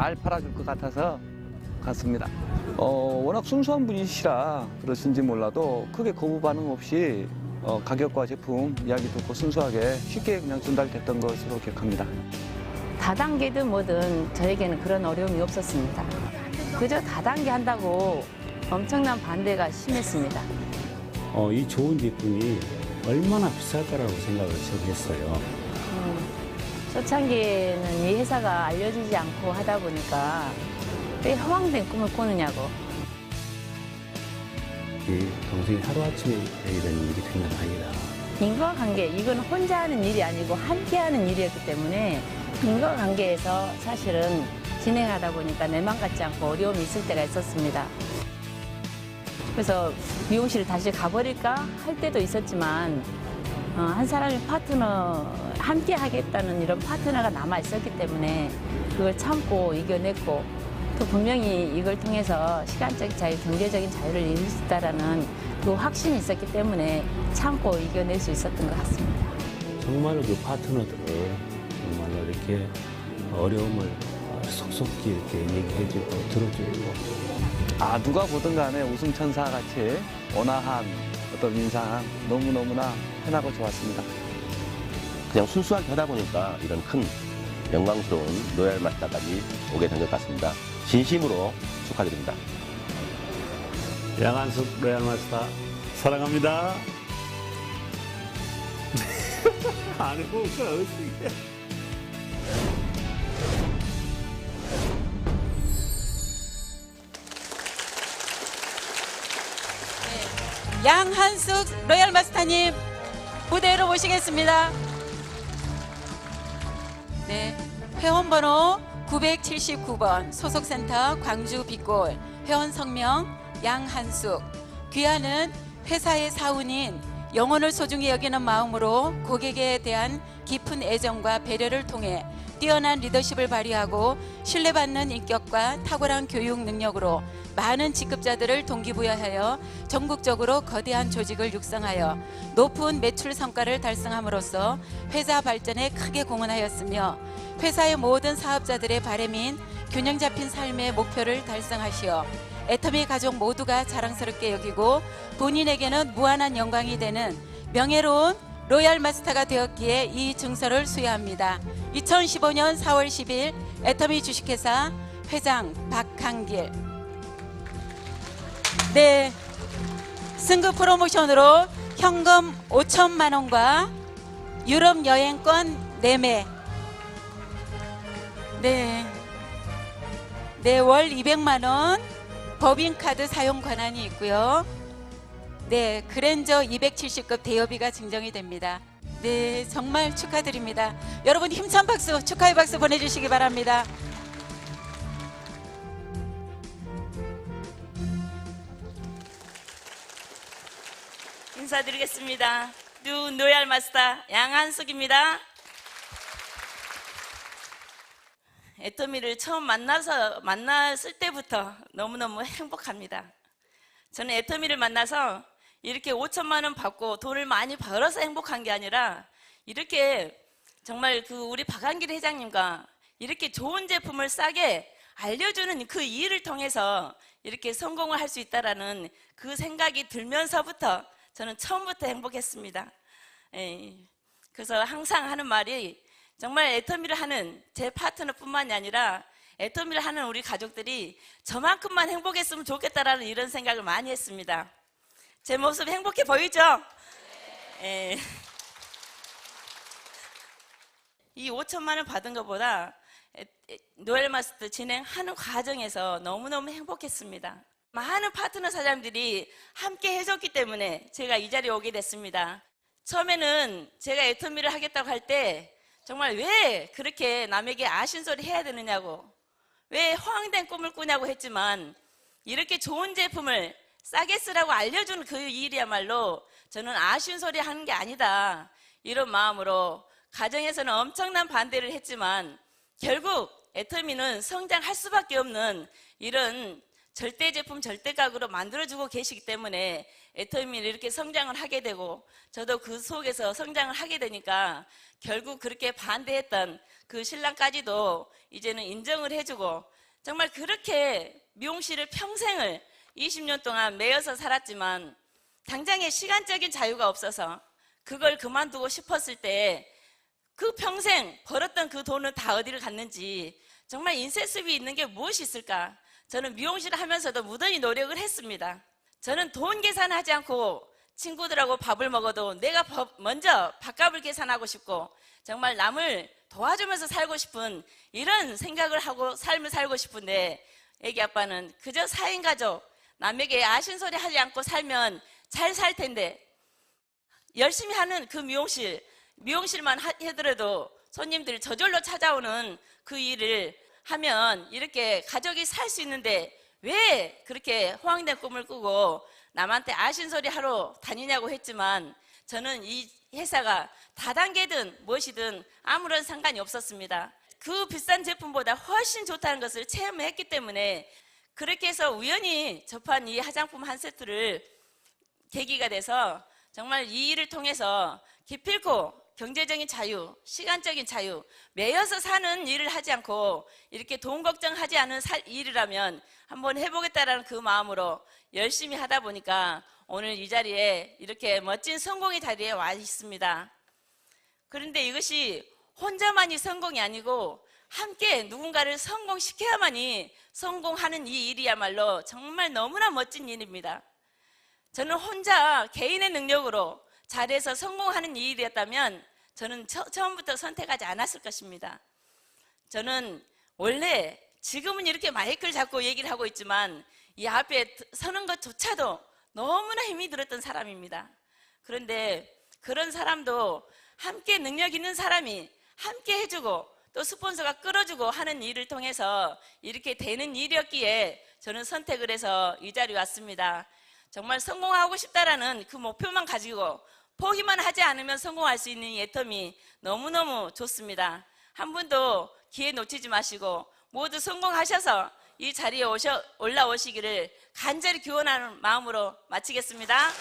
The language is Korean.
잘 팔아줄 것 같습니다. 워낙 순수한 분이시라 그러신지 몰라도 크게 거부 반응 없이 가격과 제품 이야기 듣고 순수하게 쉽게 그냥 전달됐던 것으로 기억합니다. 다단계든 뭐든 저에게는 그런 어려움이 없었습니다. 그저 다단계 한다고 엄청난 반대가 심했습니다. 이 좋은 제품이 얼마나 비쌀까라고 생각을 했어요. 초창기에는 이 회사가 알려지지 않고 하다 보니까 왜 허황된 꿈을 꾸느냐고. 이 동생이 하루아침에 이런 일이 된 건 아니다. 인과관계, 이건 혼자 하는 일이 아니고 함께 하는 일이었기 때문에 인과관계에서 사실은 진행하다 보니까 내 맘 같지 않고 어려움이 있을 때가 있었습니다. 그래서 미용실을 다시 가버릴까 할 때도 있었지만 한 사람의 파트너, 함께 하겠다는 이런 파트너가 남아 있었기 때문에 그걸 참고 이겨냈고 또 분명히 이걸 통해서 시간적인 자유, 경제적인 자유를 이룰 수 있다는 그 확신이 있었기 때문에 참고 이겨낼 수 있었던 것 같습니다. 정말로 그 파트너들을 정말로 이렇게 어려움을 속속히 이렇게 얘기해주고 들어주고 누가 보든 간에 웃음천사 같이 온화한 어떤 인상 너무너무나 편하고 좋았습니다. 그냥 순수하게 하다 보니까 이런 큰 영광스러운 로얄 마스터까지 오게 된 것 같습니다. 진심으로 축하드립니다. 양한숙 로얄 마스터 사랑합니다. 안 해보고 어떻게 양한숙 로얄 마스터님 무대로 모시겠습니다. 네, 회원번호 979번 소속센터 광주 빛골 회원 성명 양한숙. 귀하는 회사의 사원인 영혼을 소중히 여기는 마음으로 고객에 대한 깊은 애정과 배려를 통해 뛰어난 리더십을 발휘하고 신뢰받는 인격과 탁월한 교육 능력으로 많은 직급자들을 동기부여하여 전국적으로 거대한 조직을 육성하여 높은 매출 성과를 달성함으로써 회사 발전에 크게 공헌하였으며 회사의 모든 사업자들의 바람인 균형 잡힌 삶의 목표를 달성하시어 애터미 가족 모두가 자랑스럽게 여기고 본인에게는 무한한 영광이 되는 명예로운 로얄 마스터가 되었기에 이 증서를 수여합니다. 2015년 4월 10일 애터미 주식회사 회장 박한길. 네, 승급 프로모션으로 현금 5천만 원과 유럽 여행권 4매. 네, 월 200만 원 법인카드 사용 권한이 있고요. 네, 그랜저 270급 대여비가 증정이 됩니다. 네, 정말 축하드립니다. 여러분 힘찬 박수, 축하의 박수 보내주시기 바랍니다. 인사드리겠습니다. 뉴 로얄 마스터 양한숙입니다. 애터미를 처음 만났을 때부터 너무너무 행복합니다. 저는 애터미를 만나서 이렇게 5천만 원 받고 돈을 많이 벌어서 행복한 게 아니라 이렇게 정말 우리 박한길 회장님과 이렇게 좋은 제품을 싸게 알려주는 그 일을 통해서 이렇게 성공을 할 수 있다라는 그 생각이 들면서부터 저는 처음부터 행복했습니다. 그래서 항상 하는 말이 정말 애터미를 하는 제 파트너뿐만이 아니라 애터미를 하는 우리 가족들이 저만큼만 행복했으면 좋겠다라는 이런 생각을 많이 했습니다. 제 모습 행복해 보이죠? 네. 이 5천만 원 받은 것보다 로얄 마스터 진행하는 과정에서 너무너무 행복했습니다. 많은 파트너 사장님들이 함께 해줬기 때문에 제가 이 자리에 오게 됐습니다. 처음에는 제가 애터미를 하겠다고 할 때 정말 왜 그렇게 남에게 아쉬운소리 해야 되느냐고, 왜 허황된 꿈을 꾸냐고 했지만 이렇게 좋은 제품을 싸게 쓰라고 알려주는 그 일이야말로 저는 아쉬운 소리 하는 게 아니다, 이런 마음으로 가정에서는 엄청난 반대를 했지만 결국 애터미는 성장할 수밖에 없는 이런 절대 제품 절대 가격으로 만들어주고 계시기 때문에 애터미를 이렇게 성장을 하게 되고 저도 그 속에서 성장을 하게 되니까 결국 그렇게 반대했던 그 신랑까지도 이제는 인정을 해주고 정말 그렇게 미용실을 평생을 20년 동안 매여서 살았지만 당장에 시간적인 자유가 없어서 그걸 그만두고 싶었을 때 그 평생 벌었던 그 돈은 다 어디를 갔는지 정말 인센티브가 있는 게 무엇이 있을까? 저는 미용실을 하면서도 무던히 노력을 했습니다. 저는 돈 계산하지 않고 친구들하고 밥을 먹어도 내가 먼저 밥값을 계산하고 싶고 정말 남을 도와주면서 살고 싶은 이런 생각을 하고 삶을 살고 싶은데 애기 아빠는 그저 4인 가족 남에게 아신소리 하지 않고 살면 잘 살 텐데 열심히 하는 그 미용실만 하더라도 손님들이 저절로 찾아오는 그 일을 하면 이렇게 가족이 살 수 있는데 왜 그렇게 호황된 꿈을 꾸고 남한테 아신소리 하러 다니냐고 했지만 저는 이 회사가 다단계든 무엇이든 아무런 상관이 없었습니다. 그 비싼 제품보다 훨씬 좋다는 것을 체험했기 때문에 그렇게 해서 우연히 접한 이 화장품 한 세트를 계기가 돼서 정말 이 일을 통해서 기필코 경제적인 자유, 시간적인 자유, 매여서 사는 일을 하지 않고 이렇게 돈 걱정하지 않은 일을 하면 한번 해보겠다라는 그 마음으로 열심히 하다 보니까 오늘 이 자리에 이렇게 멋진 성공의 자리에 와 있습니다. 그런데 이것이 혼자만이 성공이 아니고 함께 누군가를 성공시켜야만이 성공하는 이 일이야말로 정말 너무나 멋진 일입니다. 저는 혼자 개인의 능력으로 잘해서 성공하는 이 일이었다면 저는 처음부터 선택하지 않았을 것입니다. 저는 원래 지금은 이렇게 마이크를 잡고 얘기를 하고 있지만 이 앞에 서는 것조차도 너무나 힘이 들었던 사람입니다. 그런데 그런 사람도 함께 능력 있는 사람이 함께 해주고 또 스폰서가 끌어주고 하는 일을 통해서 이렇게 되는 일이었기에 저는 선택을 해서 이 자리에 왔습니다. 정말 성공하고 싶다라는 그 목표만 가지고 포기만 하지 않으면 성공할 수 있는 이 애터미 너무너무 좋습니다. 한 분도 기회 놓치지 마시고 모두 성공하셔서 이 자리에 올라오시기를 간절히 기원하는 마음으로 마치겠습니다.